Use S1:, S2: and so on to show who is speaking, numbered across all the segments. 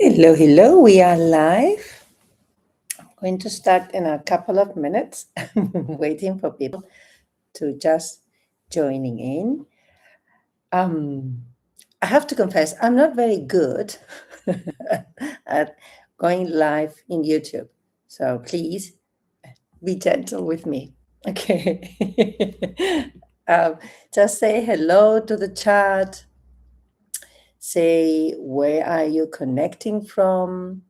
S1: Hello, hello. We are live. Going to start in a couple of minutes. Waiting for people to just joining in. Um, I have to confess, I'm not very good at going live in YouTube. So please be gentle with me. Okay. um, just say hello to the chat. Say where are you connecting from?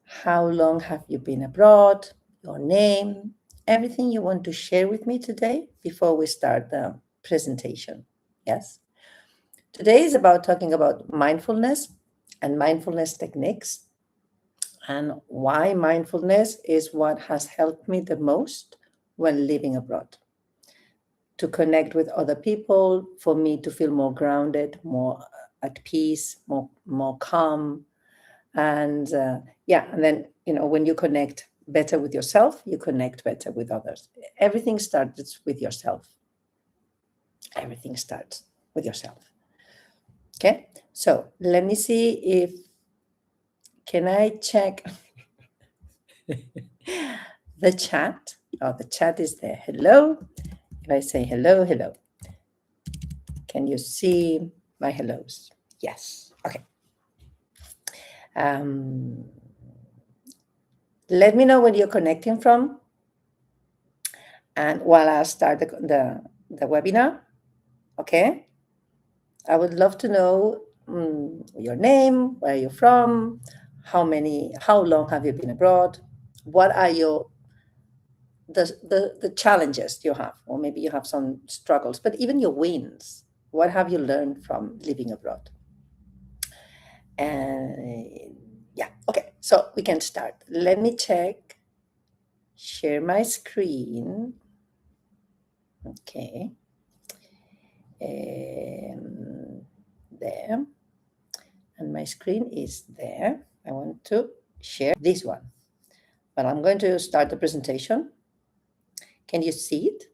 S1: How long have you been abroad? Your name, everything you want to share with me today before we start the presentation. Yes. Today is about talking about mindfulness and mindfulness techniques and why mindfulness is what has helped me the most when living abroad. To connect with other people, for me to feel more grounded, more at peace, more calm, and and then when you connect better with yourself, you connect better with others. Everything starts with yourself. Everything starts with yourself. Okay, so let me see if can I check the chat. Oh, the chat is there. Hello. If I say hello, hello, can you see my hellos? Yes. Okay. um, Let me know where you're connecting from, and while I start the webinar. Okay, I would love to know your name, where you're from, how long have you been abroad, what are the challenges you have, or maybe you have some struggles, but even your wins. What have you learned from living abroad? And yeah, okay, so we can start. Let me check, share my screen. Okay. There, and my screen is there. I want to share this one, but I'm going to start the presentation. Can you see it?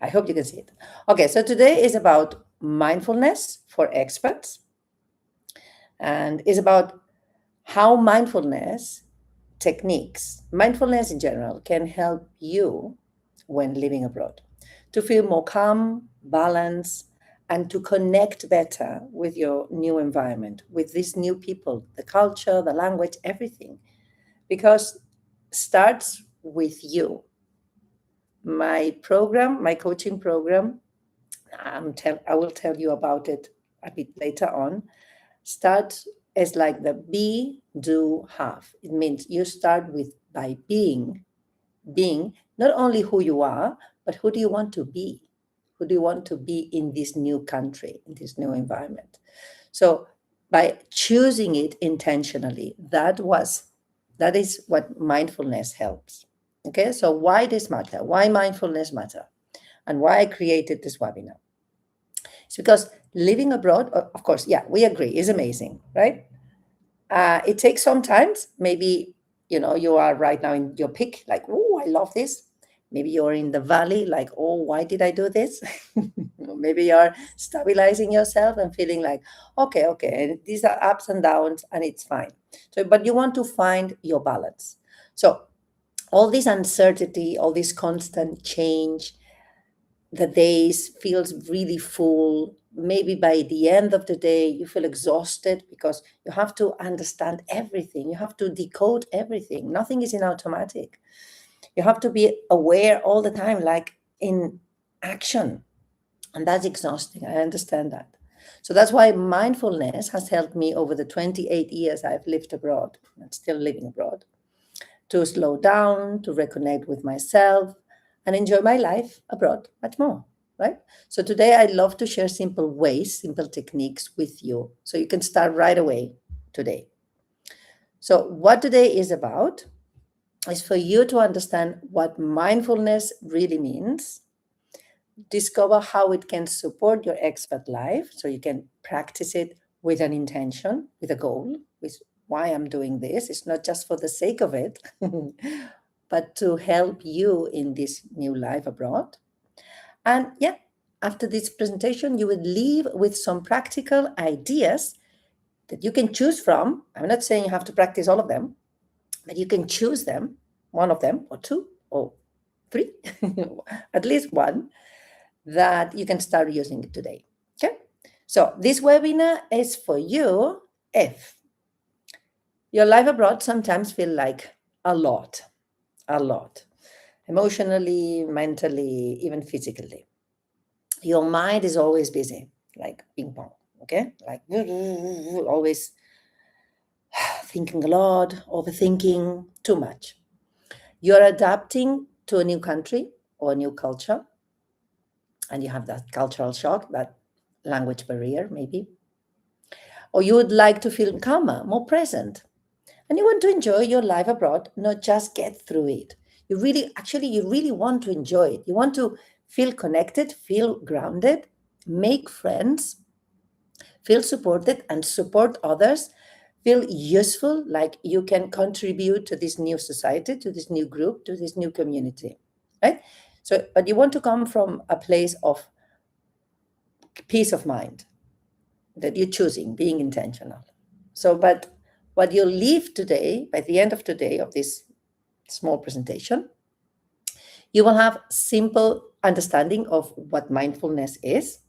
S1: I hope you can see it. Okay, so today is about mindfulness for expats, and is about how mindfulness techniques, mindfulness in general, can help you when living abroad to feel more calm, balanced, and to connect better with your new environment, with these new people, the culture, the language, everything. Because starts with you. My program, my coaching program, I will tell you about it a bit later on, starts as like the be, do, have. It means you start with by being not only who you are, but who do you want to be? Who do you want to be in this new country, in this new environment? So by choosing it intentionally, that is what mindfulness helps. Okay, so why this matter? Why mindfulness matter? And why I created this webinar? It's because living abroad, of course, yeah, we agree, is amazing, right? It takes some time. Maybe you are right now in your peak, like, oh, I love this. Maybe you're in the valley, like, oh, why did I do this? Maybe you're stabilizing yourself and feeling like, okay, and these are ups and downs, and it's fine. So, but you want to find your balance. So, all this uncertainty, all this constant change, the days feels really full. Maybe by the end of the day you feel exhausted because you have to understand everything, you have to decode everything, nothing is in automatic, you have to be aware all the time, like in action, and that's exhausting. I understand that. So that's why mindfulness has helped me over the 28 years I've lived abroad and still living abroad, to slow down, to reconnect with myself, and enjoy my life abroad much more, right? So today I'd love to share simple ways, simple techniques with you so you can start right away today. So what today is about is for you to understand what mindfulness really means, discover how it can support your expat life so you can practice it with an intention, with a goal, with why I'm doing this. It's not just for the sake of it, but to help you in this new life abroad. And yeah, after this presentation, you would leave with some practical ideas that you can choose from. I'm not saying you have to practice all of them, but you can choose them, one of them, or two, or three, at least one, that you can start using it today. Okay? So this webinar is for you if your life abroad sometimes feel like a lot, emotionally, mentally, even physically. Your mind is always busy, like ping pong, okay? Like always thinking a lot, overthinking, too much. You're adapting to a new country or a new culture, and you have that cultural shock, that language barrier, maybe. Or you would like to feel calmer, more present, and you want to enjoy your life abroad, not just get through it. You really want to enjoy it. You want to feel connected, feel grounded, make friends, feel supported, and support others, feel useful, like you can contribute to this new society, to this new group, to this new community, right? So, but you want to come from a place of peace of mind, that you're choosing, being intentional. So, but what you'll leave today, by the end of today, of this small presentation, you will have simple understanding of what mindfulness is,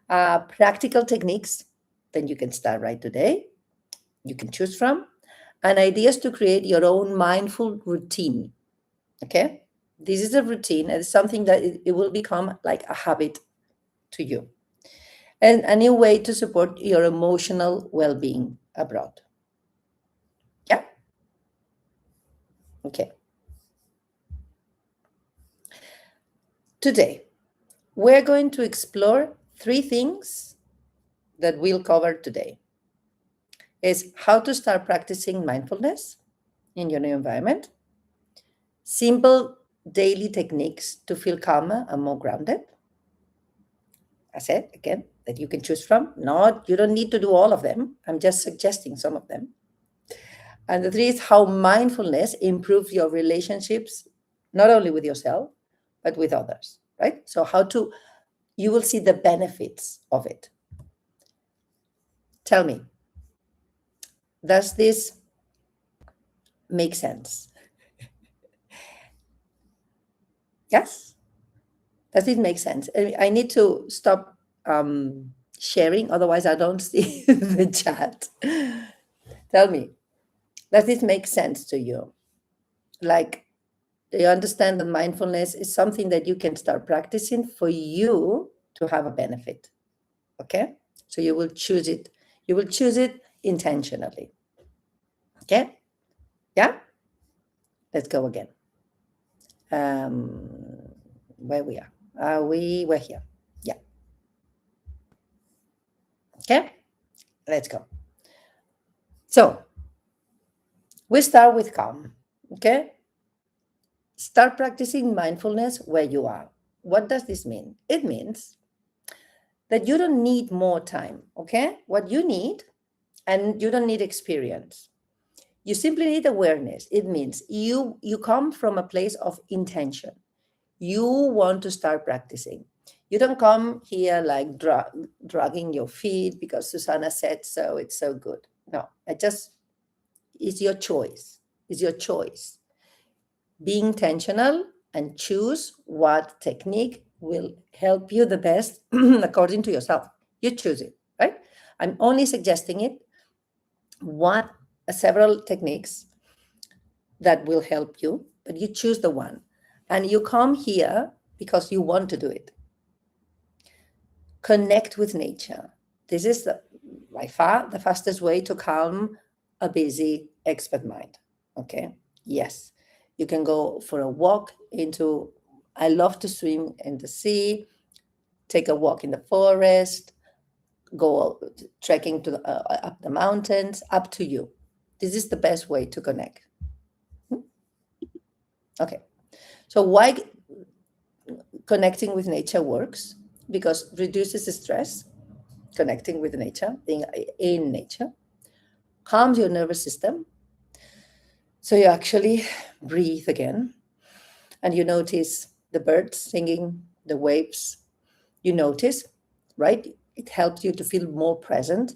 S1: practical techniques that you can start right today, you can choose from, and ideas to create your own mindful routine. Okay? This is a routine, and it's something that it will become like a habit to you, and a new way to support your emotional well-being abroad. Yeah? Okay. Today, we're going to explore 3 things that we'll cover today. Is how to start practicing mindfulness in your new environment, simple daily techniques to feel calmer and more grounded. I said again that you can choose from. Not, you don't need to do all of them. I'm just suggesting some of them. And the 3 is how mindfulness improves your relationships, not only with yourself, but with others, right? So you will see the benefits of it. Tell me, does this make sense? Yes? Does it make sense? I need to stop sharing, otherwise I don't see the chat. Tell me, does this make sense to you? Like, do you understand that mindfulness is something that you can start practicing for you to have a benefit? Okay? So you will choose it. You will choose it intentionally. Okay? Yeah? Let's go again. Where we are? We're here. Yeah. Okay? Let's go. So, we start with calm. Okay? Start practicing mindfulness where you are. What does this mean? It means that you don't need more time. Okay? What you need, and you don't need experience. You simply need awareness. It means you come from a place of intention. You want to start practicing. You don't come here like dragging your feet because Susanna said so, it's so good. No, it's your choice. It's your choice. Be intentional and choose what technique will help you the best according to yourself. You choose it, right? I'm only suggesting it. What several techniques that will help you, but you choose the one. And you come here because you want to do it. Connect with nature. This is by far the fastest way to calm a busy expat mind. Okay. Yes. You can go for a walk I love to swim in the sea, take a walk in the forest, go trekking up the mountains, up to you. This is the best way to connect. Okay. So why connecting with nature works? Because reduces the stress, connecting with nature, being in nature, calms your nervous system. So you actually breathe again, and you notice the birds singing, the waves, You notice, right? It helps you to feel more present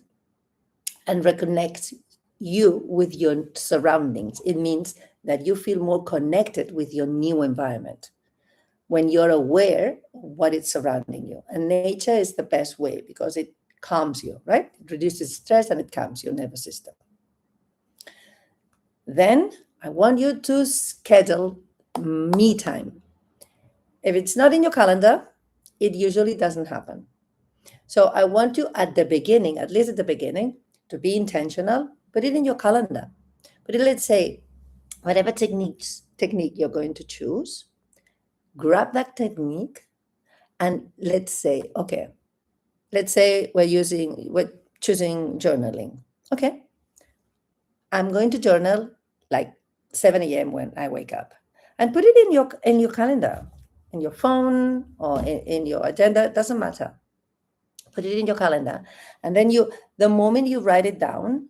S1: and reconnects you with your surroundings. It means that you feel more connected with your new environment when you're aware of what is surrounding you. And nature is the best way because it calms you, right? It reduces stress and it calms your nervous system. Then I want you to schedule me time. If it's not in your calendar, it usually doesn't happen. So I want you at the beginning, at least at the beginning, to be intentional, put it in your calendar. But let's say whatever technique you're going to choose, grab that technique and let's say, okay, let's say we're choosing journaling. Okay, I'm going to journal like 7 a.m. when I wake up, and put it in your calendar, in your phone or in your agenda. It doesn't matter. Put it in your calendar, and then the moment you write it down,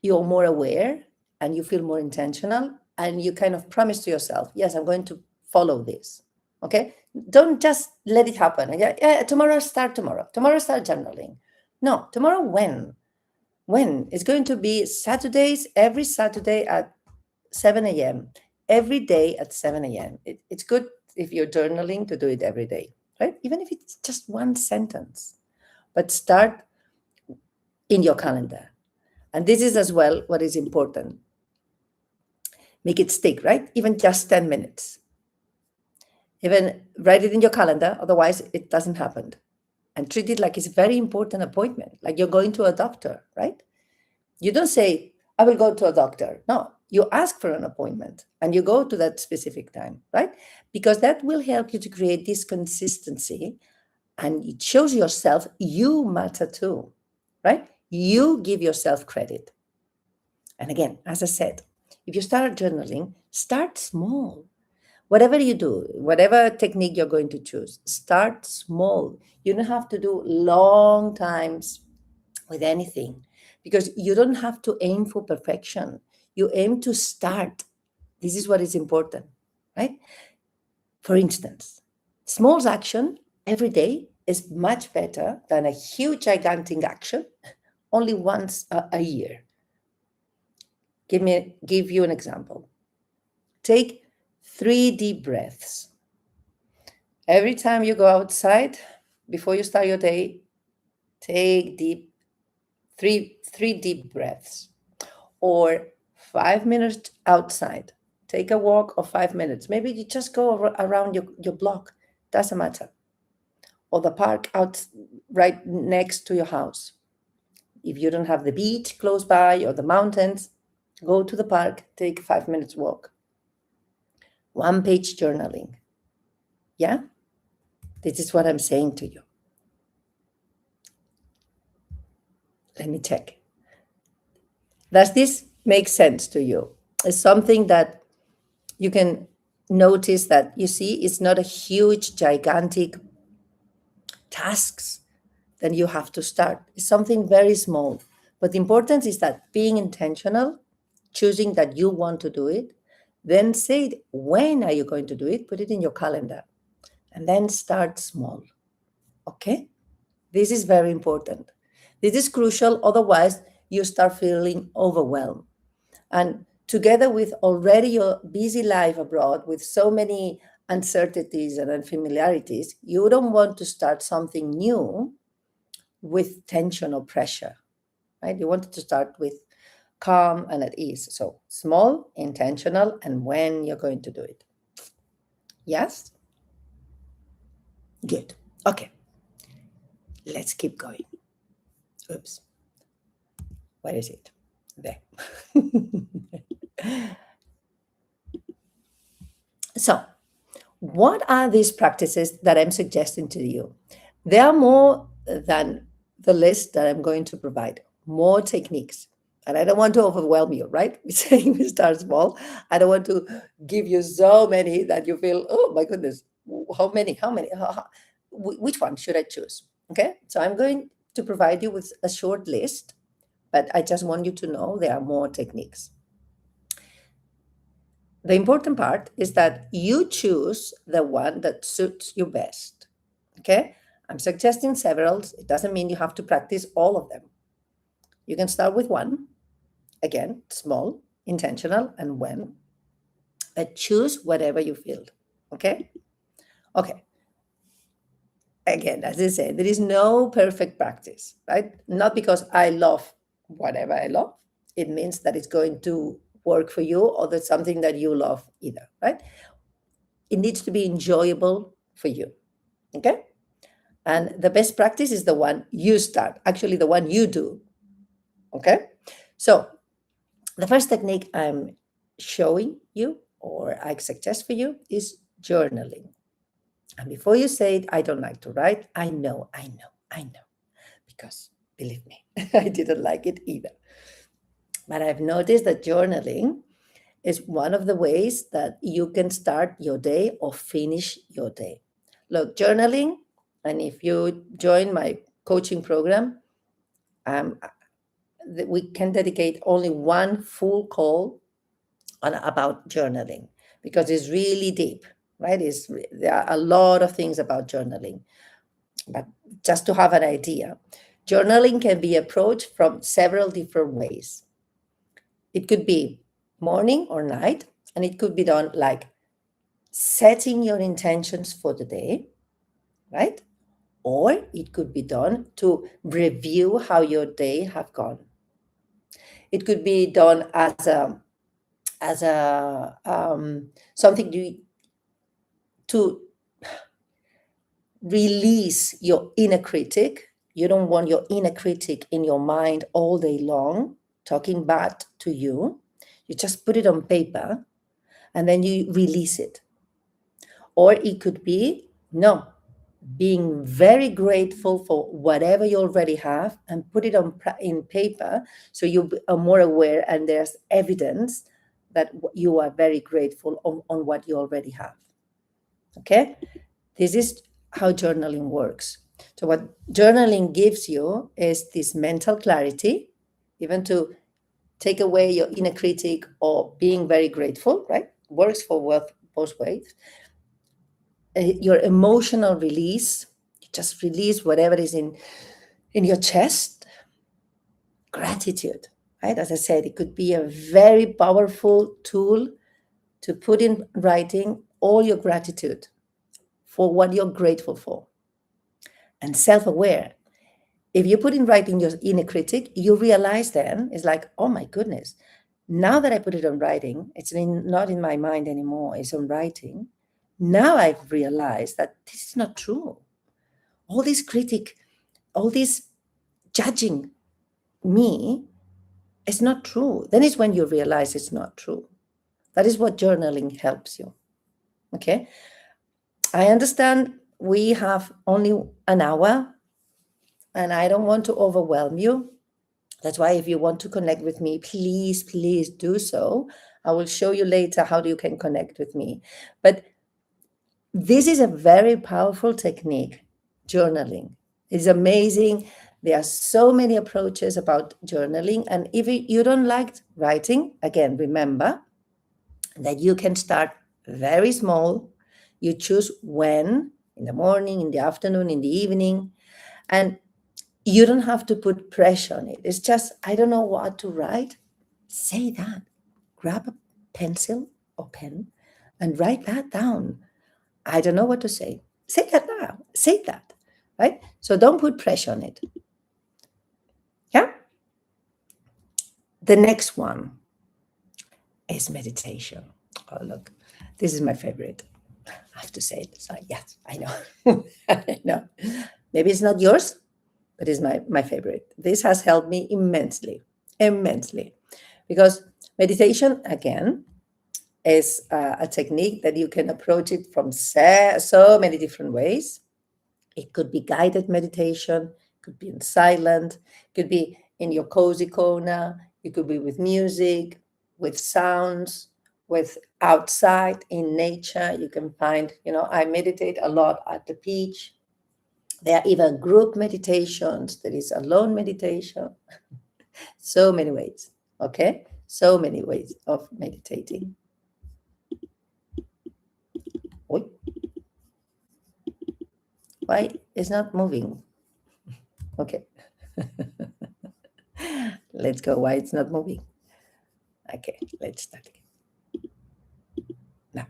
S1: you're more aware and you feel more intentional, and you kind of promise to yourself, yes, I'm going to follow this. Okay, don't just let it happen. Yeah, tomorrow start journaling. No, tomorrow when it's going to be Saturdays, every Saturday at 7 a.m., every day at 7 a.m. It's good if you're journaling to do it every day, right? Even if it's just one sentence, but start in your calendar. And this is as well what is important. Make it stick, right? Even just 10 minutes. Even write it in your calendar, otherwise it doesn't happen. And treat it like it's a very important appointment, like you're going to a doctor, right? You don't say, I will go to a doctor. No, you ask for an appointment and you go to that specific time, right? Because that will help you to create this consistency, and it shows yourself you matter too, right? You give yourself credit. And again, as I said, if you start journaling, start small. Whatever you do, whatever technique you're going to choose, start small. You don't have to do long times with anything, because you don't have to aim for perfection. You aim to start. This is what is important, right? For instance, small action every day is much better than a huge, gigantic action only once a year. Give you an example. Take 3 deep breaths. Every time you go outside, before you start your day, take three deep breaths. Or 5 minutes outside. Take a walk of 5 minutes. Maybe you just go around your block. Doesn't matter. Or the park out right next to your house. If you don't have the beach close by or the mountains, go to the park, take 5 minutes walk. 1-page journaling. Yeah? This is what I'm saying to you. Let me check. Does this make sense to you? It's something that you can notice that, you see, it's not a huge, gigantic tasks that you have to start. It's something very small. But the importance is that being intentional, choosing that you want to do it, then say it, when are you going to do it? Put it in your calendar. And then start small. Okay? This is very important. This is crucial. Otherwise, you start feeling overwhelmed. And together with already your busy life abroad with so many uncertainties and unfamiliarities, you don't want to start something new with tension or pressure, right? You want to start with calm and at ease. So small, intentional, and when you're going to do it. Yes? Good. Okay. Let's keep going. Oops. Where is it? There. So, what are these practices that I'm suggesting to you? There are more than the list that I'm going to provide, more techniques. And I don't want to overwhelm you, right? We're saying we start small. I don't want to give you so many that you feel, oh my goodness, how many? Which one should I choose? Okay, so I'm going to provide you with a short list, but I just want you to know there are more techniques. The important part is that you choose the one that suits you best. Okay? I'm suggesting several. It doesn't mean you have to practice all of them. You can start with one, again, small, intentional, and when. But choose whatever you feel. Okay? Okay. Again, as I said, there is no perfect practice, right? Not because I love whatever I love, it means that it's going to work for you or that's something that you love either, right? It needs to be enjoyable for you. Okay? And the best practice is the one you start, actually, the one you do. Okay? So, the first technique I'm showing you or I suggest for you is journaling. And before you say it, I don't like to write, I know, because believe me, I didn't like it either. But I've noticed that journaling is one of the ways that you can start your day or finish your day. Look, journaling, and if you join my coaching program, um, we can dedicate only one full call on about journaling because it's really deep, right? There are a lot of things about journaling, but just to have an idea, journaling can be approached from several different ways. It could be morning or night, and it could be done like setting your intentions for the day, right? Or it could be done to review how your day have gone. It could be done as a something to release your inner critic. You don't want your inner critic in your mind all day long talking bad to you. You just put it on paper and then you release it. Or it could be no, being very grateful for whatever you already have and put it on in paper so you are more aware and there's evidence that you are very grateful on what you already have. Okay? This is how journaling works. So, what journaling gives you is this mental clarity, even to take away your inner critic or being very grateful, right? Works for both ways. Your emotional release, you just release whatever is in your chest. Gratitude, right? As I said, it could be a very powerful tool to put in writing all your gratitude for what you're grateful for. And self-aware, if you put in writing your inner critic, you realize then it's like, oh my goodness, now that I put it on writing, not in my mind anymore, it's on writing. Now I've realized that this is not true. All this critic, all this judging me is not true. Then is when you realize it's not true. That is what journaling helps you. Okay. I understand we have only an hour and I don't want to overwhelm you. That's why if you want to connect with me, please do so. I will show you later how you can connect with me. But this is a very powerful technique, journaling. It's amazing. There are so many approaches about journaling. And if you don't like writing, again, remember that you can start very small. You choose when, in the morning, in the afternoon, in the evening. And you don't have to put pressure on it. It's just, I don't know what to write. Say that. Grab a pencil or pen and write that down. I don't know what to say. Say that now. Say that. Right? So don't put pressure on it. Yeah? The next one is meditation. Oh, look, this is my favorite. I have to say it. So, yes, I know. I know. Maybe it's not yours, but it's my favorite. This has helped me immensely. Because meditation, again, is a technique that you can approach it from so many different ways. It could be guided meditation, could be in silent, could be in your cozy corner, it could be with music, with sounds, with outside in nature. You can find, I meditate a lot at the beach. There are even group meditations, there is alone meditation. So many ways, okay? So many ways of meditating. Oi. Why it's not moving? Okay. Let's go. Why it's not moving? Okay, let's start again. Now,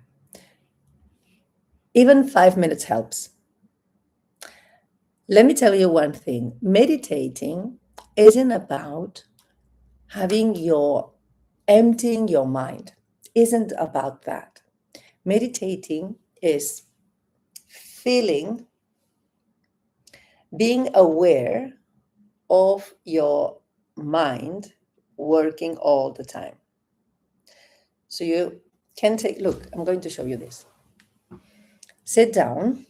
S1: even 5 minutes helps. Let me tell you one thing. Meditating isn't about emptying your mind. Isn't about that. Meditating is feeling, being aware of your mind working all the time. So you can look, I'm going to show you this. Sit down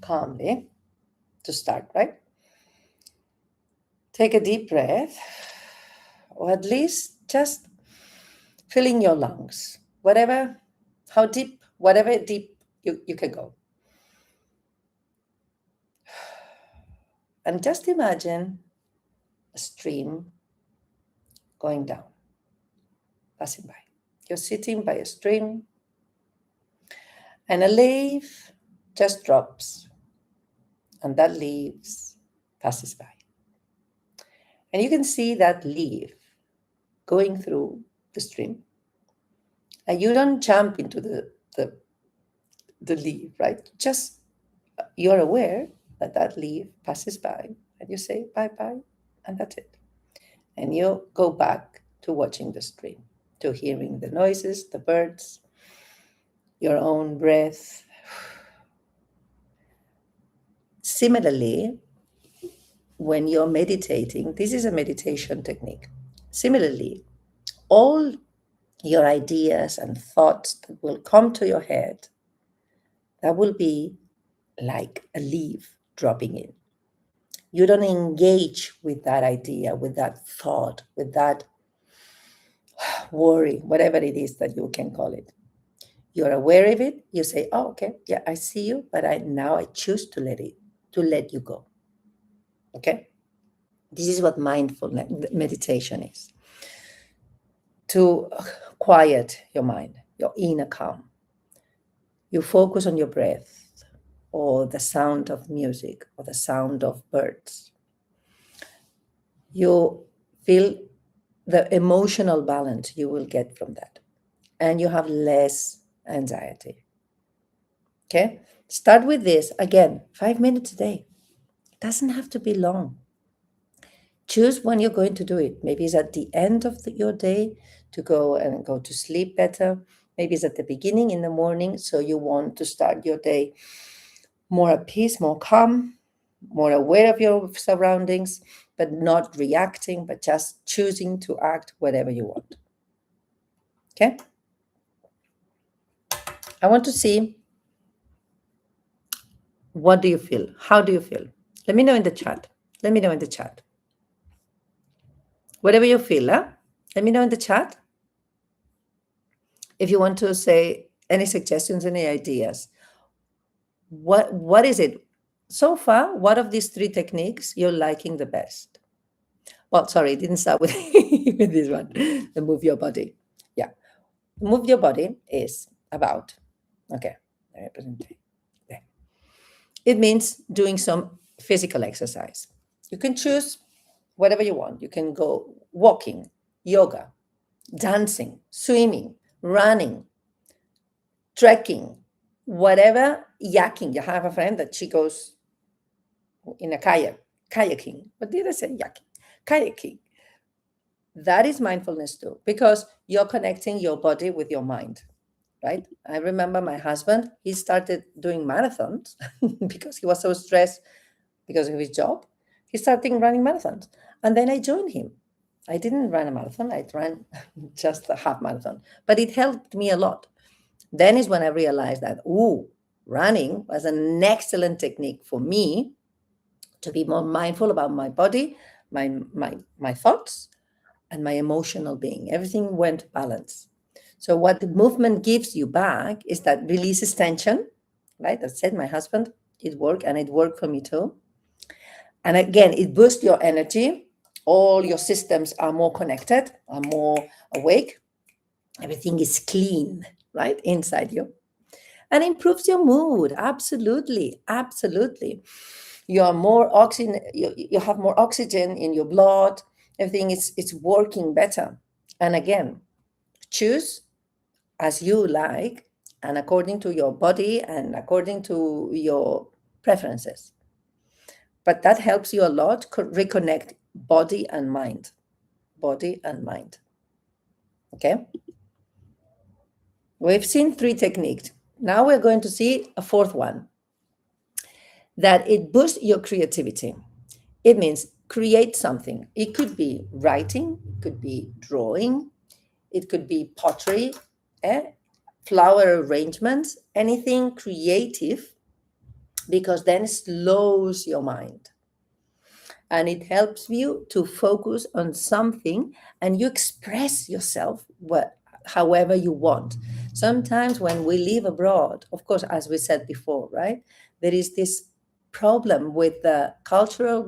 S1: calmly to start, right? Take a deep breath, or at least just filling your lungs, whatever deep you can go. And just imagine a stream going down, passing by. You're sitting by a stream, and a leaf just drops, and that leaf passes by. And you can see that leaf going through the stream. And you don't jump into the leaf, right? Just you're aware that leaf passes by, and you say bye-bye, and that's it. And you go back to watching the stream, to hearing the noises, the birds, your own breath. Similarly, when you're meditating, this is a meditation technique. Similarly, all your ideas and thoughts that will come to your head, that will be like a leaf dropping in. You don't engage with that idea, with that thought, with that worry, whatever it is that you can call it. You're aware of it. You say, "Oh, okay, yeah, I see you, but I choose to let you go." Okay, this is what mindfulness meditation is: to quiet your mind, your inner calm. You focus on your breath, or the sound of music, or the sound of birds. You feel the emotional balance you will get from that, and you have less anxiety. Okay, start with this again, 5 minutes a day. It doesn't have to be long. Choose when you're going to do it. Maybe it's at the end of your day to go to sleep better. Maybe it's at the beginning in the morning, so you want to start your day more at peace, more calm, more aware of your surroundings, but not reacting, but just choosing to act whatever you want. Okay? I want to see, what do you feel? How do you feel? Let me know in the chat. Let me know in the chat. Whatever you feel, let me know in the chat. If you want to say any suggestions, any ideas. What is it? So far, what of these 3 techniques you're liking the best? Well, sorry, it didn't start with, with this one, the move your body. Yeah. Move your body is about, okay, let me present it. There. It means doing some physical exercise. You can choose whatever you want. You can go walking, yoga, dancing, swimming, running, trekking, whatever, yaking. You have a friend that she goes in a kayaking. What did I say? Yaking. Kayaking. That is mindfulness too, because you're connecting your body with your mind, right? I remember my husband, he started doing marathons because he was so stressed because of his job. He started running marathons. And then I joined him. I didn't run a marathon, I ran just a half marathon, but it helped me a lot. Then is when I realized that, running was an excellent technique for me to be more mindful about my body, my thoughts, and my emotional being. Everything went balanced. So what the movement gives you back is that releases tension, right? I said my husband, it worked, and it worked for me too. And again, it boosts your energy. All your systems are more connected, are more awake. Everything is clean, right, inside you. and improves your mood. Absolutely, absolutely. You are more oxygen. You have more oxygen in your blood. Everything is it's working better. And again, choose as you like and according to your body and according to your preferences. But that helps you a lot reconnect body and mind. Body and mind. Okay? We've seen 3 techniques. Now we're going to see a 4th one, that it boosts your creativity. It means create something. It could be writing, it could be drawing, it could be pottery, flower arrangements, anything creative, because then it slows your mind and it helps you to focus on something and you express yourself however you want. Sometimes when we live abroad, of course, as we said before, right, there is this problem with the cultural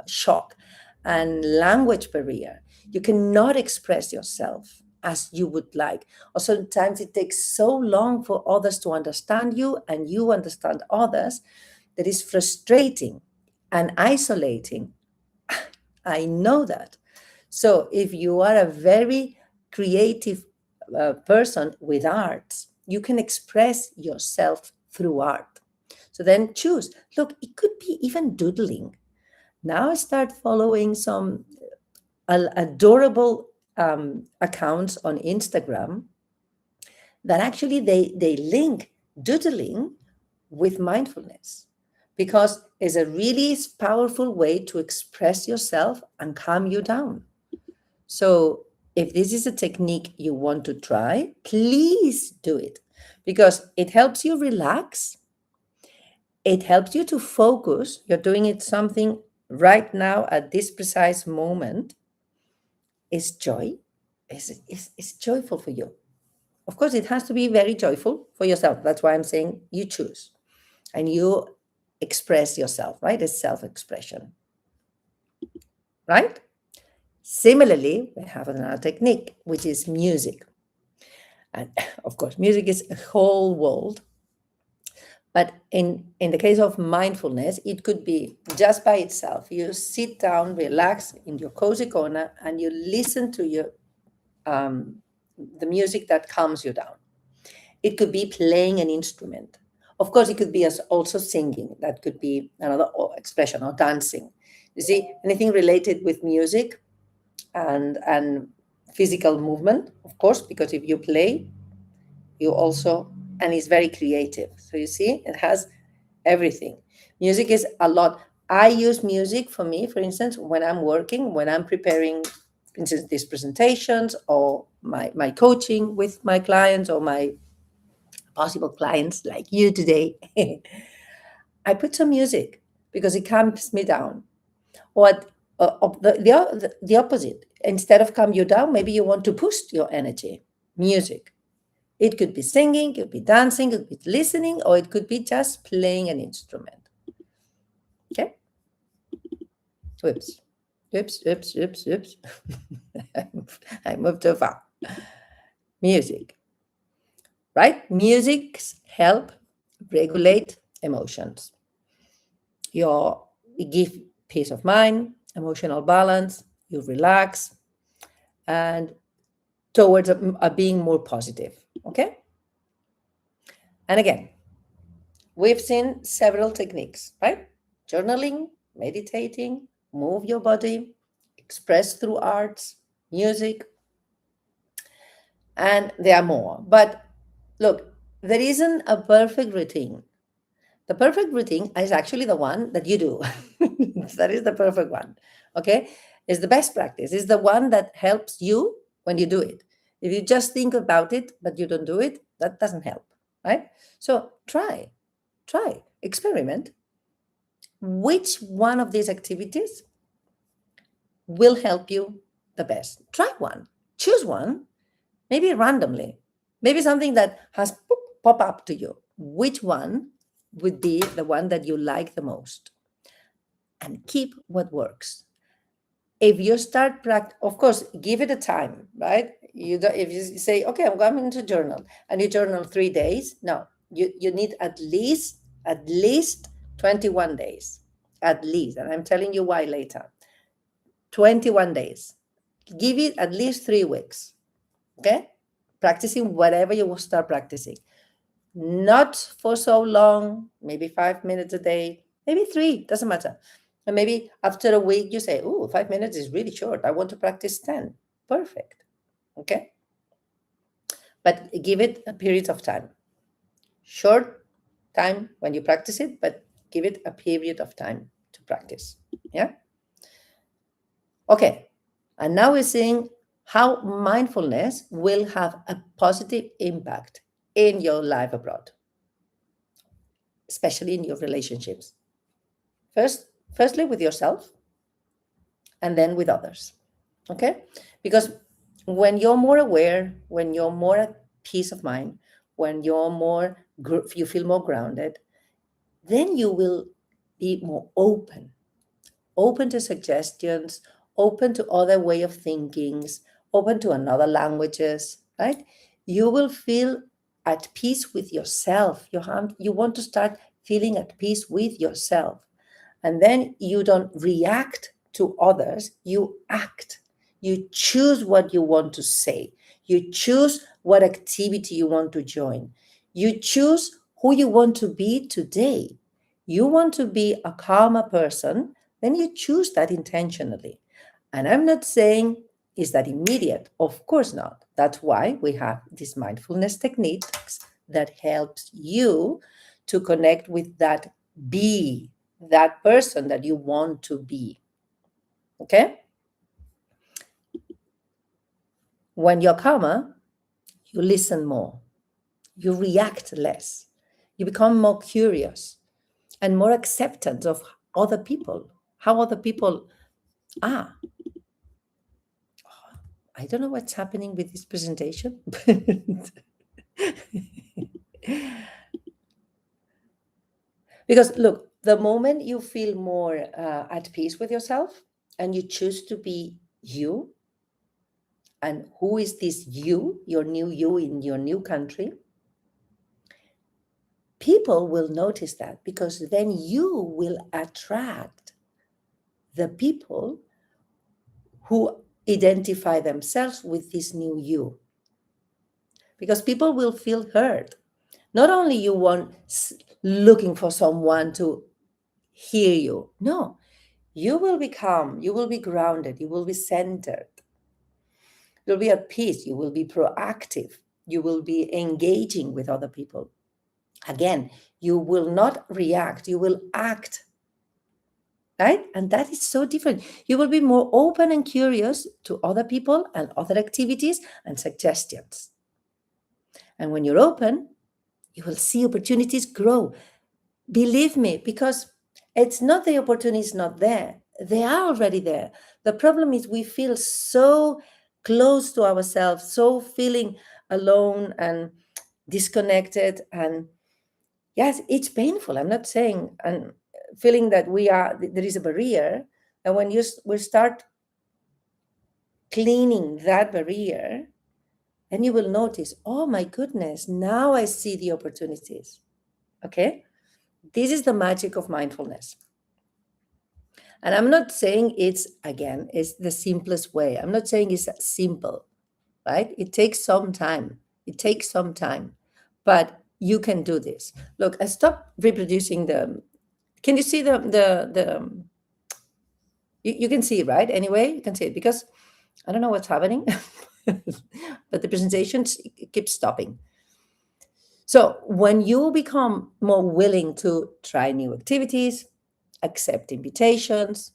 S1: shock and language barrier. You cannot express yourself as you would like, or sometimes it takes so long for others to understand you and you understand others that is frustrating and isolating. I know that. So if you are a very creative person with arts, you can express yourself through art. So then choose. Look, it could be even doodling. Now I start following some adorable accounts on Instagram that actually they link doodling with mindfulness, because it's a really powerful way to express yourself and calm you down. So if this is a technique you want to try, please do it, because it helps you relax. It helps you to focus. You're doing it something right now at this precise moment. Is joy. It's joyful for you. Of course, it has to be very joyful for yourself. That's why I'm saying you choose and you express yourself, right? It's self-expression, right? Similarly, we have another technique, which is music. And of course, music is a whole world. But in the case of mindfulness, it could be just by itself. You sit down, relax in your cozy corner, and you listen to the music that calms you down. It could be playing an instrument. Of course, it could be also singing. That could be another expression, or dancing. You see, anything related with music and physical movement, of course, because if you play, you also, and it's very creative. So you see, it has everything. Music is a lot. I use music for me, for instance, when I'm working, when I'm preparing, for instance, these presentations or my coaching with my clients or my possible clients like you today. I put some music because it calms me down. Or the opposite. Instead of calm you down, maybe you want to boost your energy. Music. It could be singing, it could be dancing, it could be listening, or it could be just playing an instrument. Okay? Oops. Oops, oops, oops, oops. I moved too far. Music. Right? Music help regulate emotions. You give peace of mind, emotional balance, you relax, and towards a being more positive. Okay? And again, we've seen several techniques, right? Journaling, meditating, move your body, express through arts, music, and there are more. But look, there isn't a perfect routine. The perfect routine is actually the one that you do. That is the perfect one. Okay? It's the best practice. It's the one that helps you when you do it. If you just think about it, but you don't do it, that doesn't help. Right? So try, experiment. Which one of these activities will help you the best? Try one. Choose one, maybe randomly. Maybe something that has pop up to you. Which one would be the one that you like the most? And keep what works. If you start practice, of course, give it a time, right? You don't, if you say, okay, I'm going to journal, and you journal 3 days, no, you need at least 21 days, at least. And I'm telling you why later. 21 days. Give it at least 3 weeks. Okay? Practicing whatever you will start practicing. Not for so long, maybe 5 minutes a day, maybe three, doesn't matter. And maybe after a week, you say, oh, 5 minutes is really short. I want to practice 10. Perfect. Okay? But give it a period of time. Short time when you practice it, but give it a period of time to practice. Yeah? Okay. And now we're seeing how mindfulness will have a positive impact in your life abroad, especially in your relationships. Firstly with yourself, and then with others. Okay? Because when you're more aware, when you're more at peace of mind, when you feel more grounded, then you will be more open to suggestions, open to other way of thinkings, open to another languages, right? You will feel at peace with yourself. You want to start feeling at peace with yourself. And then you don't react to others, you act. You choose what you want to say. You choose what activity you want to join. You choose who you want to be today. You want to be a calmer person, then you choose that intentionally. And I'm not saying is that immediate. Of course not. That's why we have these mindfulness techniques that helps you to connect with that person that you want to be. Okay? When you're calmer, you listen more, you react less, you become more curious and more acceptant of other people, how other people are. I don't know what's happening with this presentation. Because look, the moment you feel more at peace with yourself and you choose to be you, and who is this you, your new you in your new country, people will notice that, because then you will attract the people who identify themselves with this new you. Because people will feel heard. Not only you want looking for someone to hear you. No, you will be calm, you will be grounded, you will be centered, you'll be at peace, you will be proactive, you will be engaging with other people. Again, you will not react, you will act. Right? And that is so different. You will be more open and curious to other people and other activities and suggestions. And when you're open, you will see opportunities grow. Believe me, because it's not the opportunities not there. They are already there. The problem is we feel so close to ourselves, so feeling alone and disconnected. And yes, it's painful. I'm not saying, and feeling that there is a barrier. And when we start cleaning that barrier, then you will notice, oh my goodness, now I see the opportunities. Okay? This is the magic of mindfulness. And I'm not saying it's the simplest way. I'm not saying it's simple, right? It takes some time. But you can do this. Look, I stopped reproducing can you see you can see it, right? Anyway, you can see it, because I don't know what's happening, but the presentation keeps stopping. So when you become more willing to try new activities, accept invitations,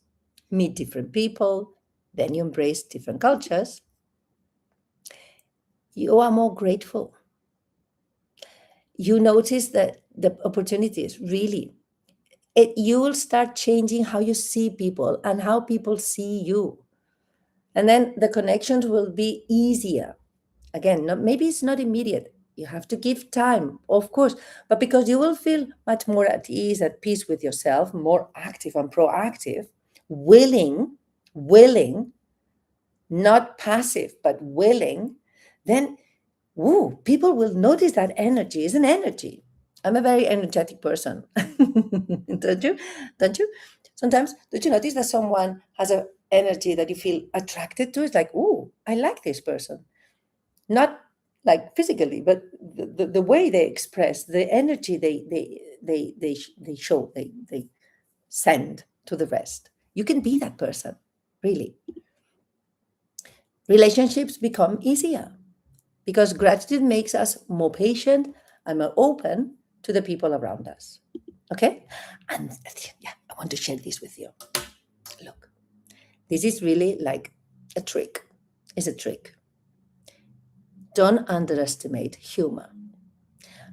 S1: meet different people, then you embrace different cultures, you are more grateful. You notice that the opportunities really, you will start changing how you see people and how people see you. And then the connections will be easier. Again, maybe it's not immediate. You have to give time, of course, but because you will feel much more at ease, at peace with yourself, more active and proactive, willing, not passive, but willing, then people will notice that energy is an energy. I'm a very energetic person. Don't you? Don't you? Sometimes, don't you notice that someone has an energy that you feel attracted to? It's like, I like this person. Not like physically, but the way they express, the energy they show, they send to the rest. You can be that person, really. Relationships become easier because gratitude makes us more patient and more open to the people around us. Okay? And yeah, I want to share this with you. Look, this is really like a trick. It's a trick. Don't underestimate humor.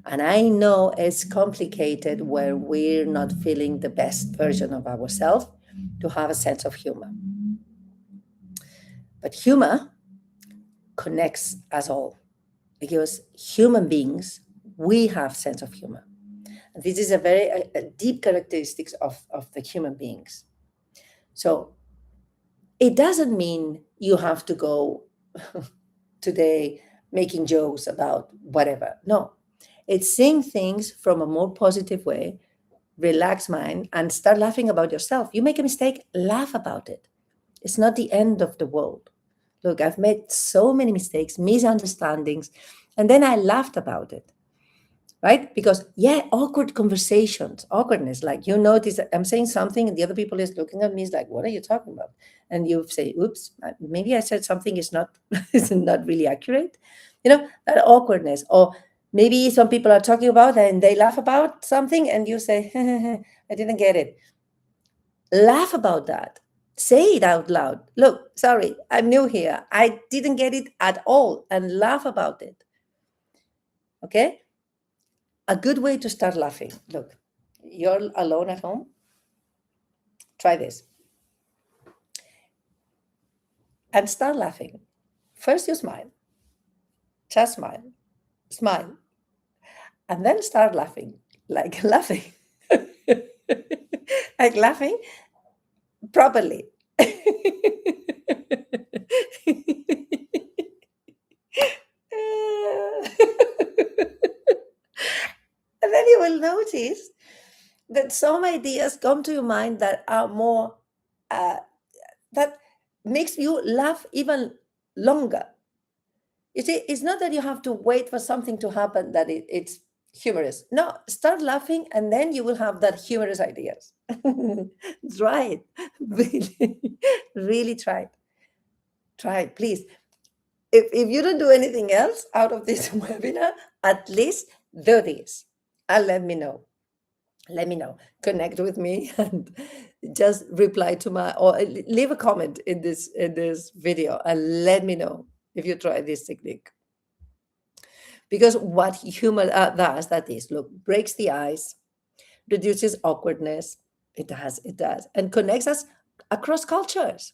S1: And I know it's complicated where we're not feeling the best version of ourselves to have a sense of humor. But humor connects us all because human beings, we have sense of humor. This is a very a deep characteristics of the human beings. So it doesn't mean you have to go today making jokes about whatever. No, it's seeing things from a more positive way, relax mind, and start laughing about yourself. You make a mistake, laugh about it. It's not the end of the world. Look, I've made so many mistakes, misunderstandings, and then I laughed about it, right? Because, yeah, awkward conversations, awkwardness, like you notice that I'm saying something and the other people is looking at me, is like, what are you talking about? And you say, oops, maybe I said something is not, is not really accurate. That awkwardness. Or maybe some people are talking about and they laugh about something and you say, I didn't get it. Laugh about that. Say it out loud. Look, sorry, I'm new here. I didn't get it at all, and laugh about it. Okay? A good way to start laughing. Look, you're alone at home. Try this and start laughing. First, you smile, just smile, smile, and then start laughing, like laughing, like laughing properly. And then you will notice that some ideas come to your mind that are more that makes you laugh even longer. You see, it's not that you have to wait for something to happen that it's humorous. No, start laughing and then you will have that humorous ideas. Try it. Really, really try it. Try it, please. If you don't do anything else out of this webinar, at least do this and let me know. Let me know. Connect with me and just reply to my or leave a comment in this video and let me know if you try this technique. Because what humor does, that is, look, breaks the ice, reduces awkwardness. It does, and connects us across cultures.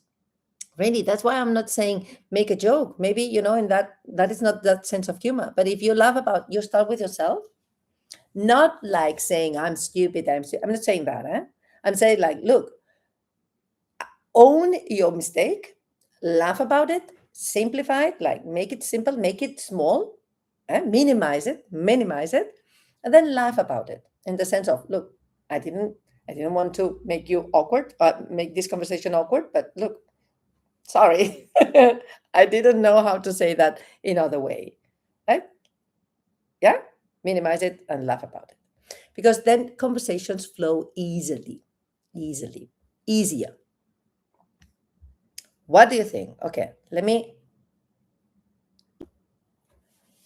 S1: Really, that's why I'm not saying make a joke. Maybe in that is not that sense of humor. But if you laugh about, you start with yourself, not like saying I'm stupid. I'm not saying that. I'm saying like, look, own your mistake, laugh about it, simplify it, like make it simple, make it small, minimize it, and then laugh about it in the sense of, look, I didn't want to make you awkward, make this conversation awkward, but look, sorry, I didn't know how to say that in other way, right? Yeah, minimize it and laugh about it, because then conversations flow easier. What do you think? Okay, let me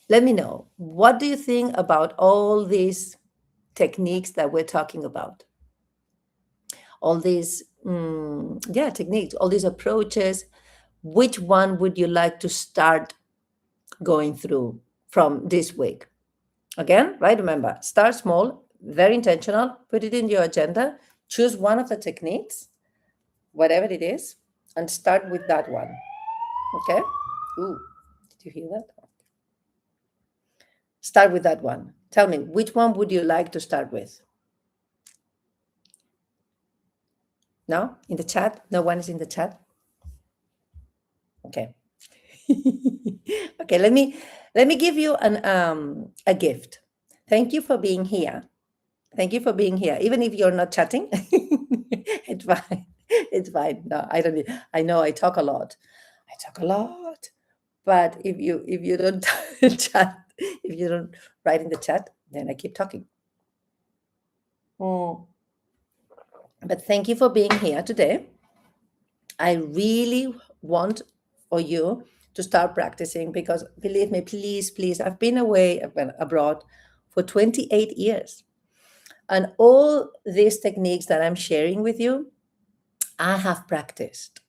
S1: know. What do you think about all these techniques that we're talking about? All these, techniques, all these approaches. Which one would you like to start going through from this week? Again, right? Remember, start small, very intentional, put it in your agenda, choose one of the techniques, whatever it is, and start with that one. Okay? Ooh, did you hear that? Start with that one. Tell me, which one would you like to start with? No? In the chat? No one is in the chat? Okay. Okay, let me give you a gift. Thank you for being here. Thank you for being here. Even if you're not chatting, it's fine. It's fine. No, I don't need, I know I talk a lot. I talk a lot. But if you don't chat, if you don't write in the chat, then I keep talking. Mm. But thank you for being here today. I really want for you to start practicing because believe me, please, please, I've been away, I've been abroad for 28 years. And all these techniques that I'm sharing with you, I have practiced.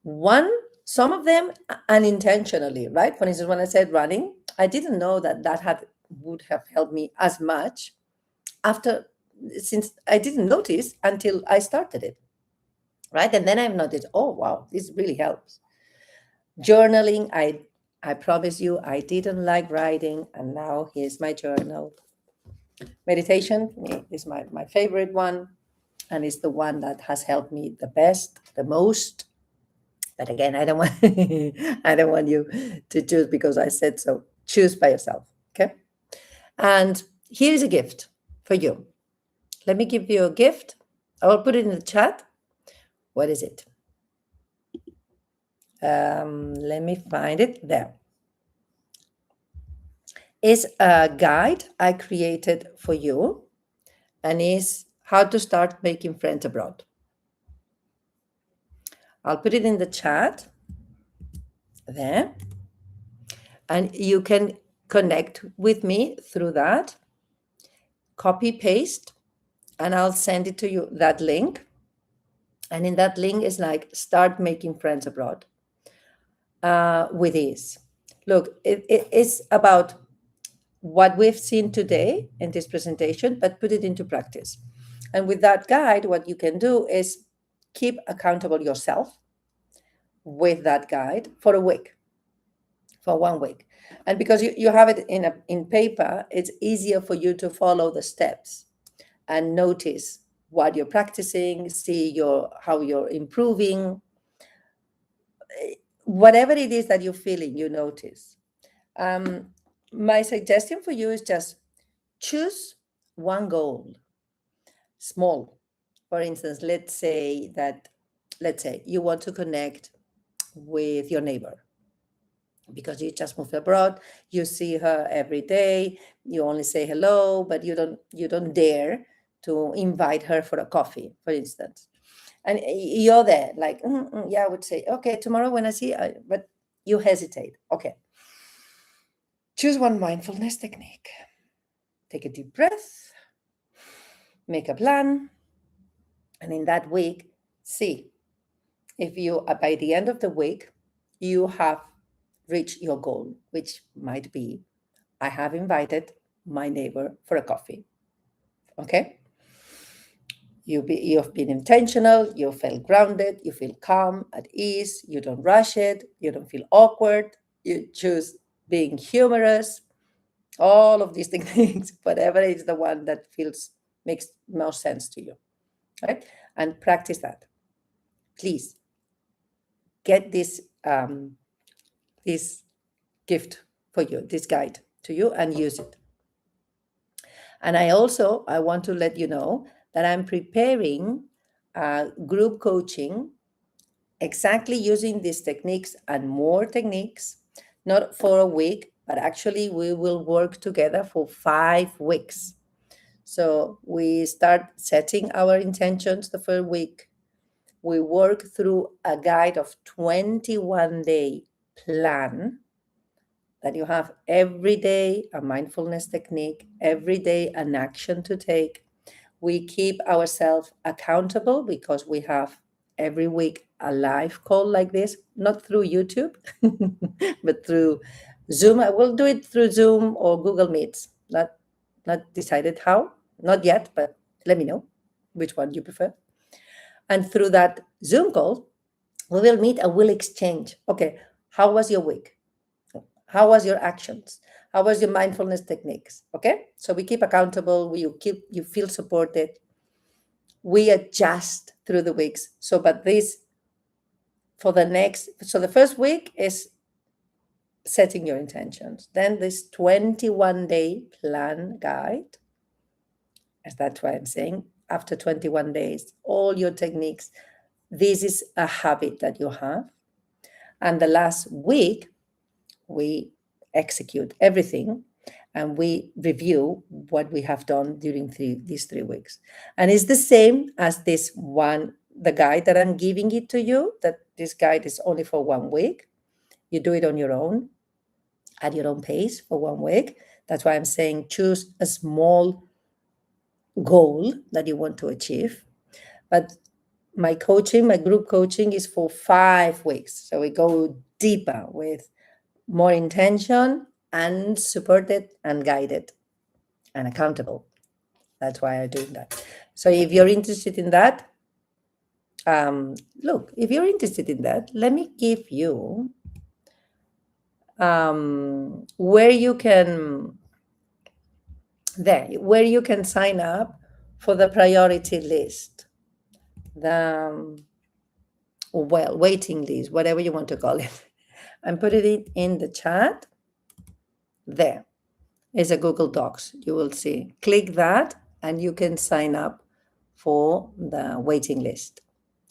S1: One, some of them unintentionally, right? For instance, when I said running, I didn't know that would have helped me as much after, since I didn't notice until I started it, right? And then I've noticed, oh wow, this really helps. Journaling, I promise you, I didn't like writing, and now here's my journal. Meditation is my favorite one, and it's the one that has helped me the best, the most. But again, I don't want I don't want you to choose because I said so. Choose by yourself, okay? And here's a gift for you. Let me give you a gift. I will put it in the chat. What is it? Let me find it there. It's a guide I created for you, and is how to start making friends abroad. I'll put it in the chat there, and you can connect with me through that. Copy paste, and I'll send it to you, that link. And in that link is like start making friends abroad with ease. Look, it is about what we've seen today in this presentation, but put it into practice. And with that guide, what you can do is keep accountable yourself with that guide for a week, for 1 week. And because you have it in paper, it's easier for you to follow the steps and notice what you're practicing, see how you're improving. Whatever it is that you're feeling, you notice. My suggestion for you is just choose one goal, small. For instance, let's say you want to connect with your neighbor because you just moved abroad, you see her every day, you only say hello, but you don't dare to invite her for a coffee, for instance. And you're there like, yeah, I would say, okay, tomorrow when I see, but you hesitate. Okay. Choose one mindfulness technique. Take a deep breath, make a plan, and in that week, see if you, by the end of the week, you have reached your goal, which might be, I have invited my neighbor for a coffee. Okay? You've been intentional, you feel grounded, you feel calm, at ease, you don't rush it, you don't feel awkward, you choose being humorous, all of these things, whatever is the one that makes most sense to you, right? And practice that. Please get this gift for you, this guide to you, and use it. And I want to let you know that I'm preparing group coaching exactly using these techniques and more techniques, not for a week, but actually we will work together for 5 weeks. So we start setting our intentions the first week. We work through a guide of 21-day plan that you have every day a mindfulness technique, every day an action to take. We keep ourselves accountable because we have every week a live call like this, not through YouTube, but through Zoom. I will do it through Zoom or Google Meets. Not decided how, not yet, but let me know which one you prefer. And through that Zoom call, we will meet and we'll exchange. Okay, how was your week? How was your actions? How was your mindfulness techniques? Okay, so we keep accountable. You feel supported. We adjust through the weeks. So the first week is setting your intentions. Then this 21-day plan guide, as that's why I'm saying, after 21 days, all your techniques, this is a habit that you have. And the last week, we execute everything and we review what we have done during these 3 weeks. And it's the same as this one, the guide that I'm giving it to you, that this guide is only for 1 week. You do it on your own, at your own pace for 1 week. That's why I'm saying choose a small goal that you want to achieve. But my coaching, my group coaching is for 5 weeks. So we go deeper with more intention and supported and guided and accountable. That's why I'm doing that. So if you're interested in that, look, if you're interested in that, let me give you where you can sign up for the priority list, the waiting list, whatever you want to call it. I'm putting it in the chat. There is a Google Docs. You will see. Click that and you can sign up for the waiting list.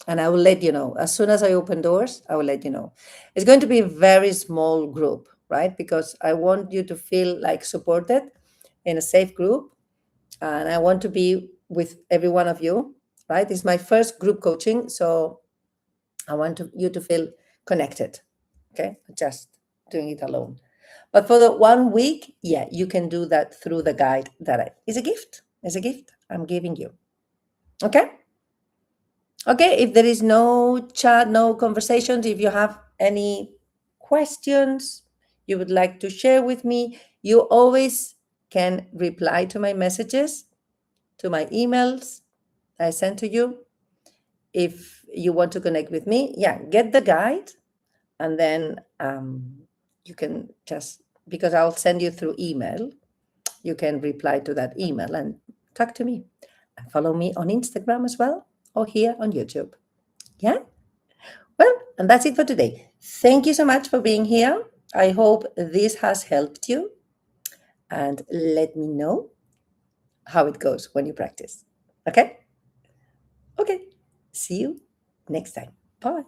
S1: And I will let you know. As soon as I open doors, I will let you know. It's going to be a very small group, right? Because I want you to feel like supported in a safe group. And I want to be with every one of you, right? It's my first group coaching. So I want you to feel connected, okay? Just doing it alone. But for the 1 week, yeah, you can do that through the guide it's a gift. It's a gift I'm giving you. Okay? Okay, if there is no chat, no conversations, if you have any questions you would like to share with me, you always can reply to my messages, to my emails I send to you. If you want to connect with me, yeah, get the guide and then you can just, because I'll send you through email, you can reply to that email and talk to me. And follow me on Instagram as well, or here on YouTube. Yeah? Well, and that's it for today. Thank you so much for being here. I hope this has helped you. And let me know how it goes when you practice. Okay? Okay. See you next time. Bye.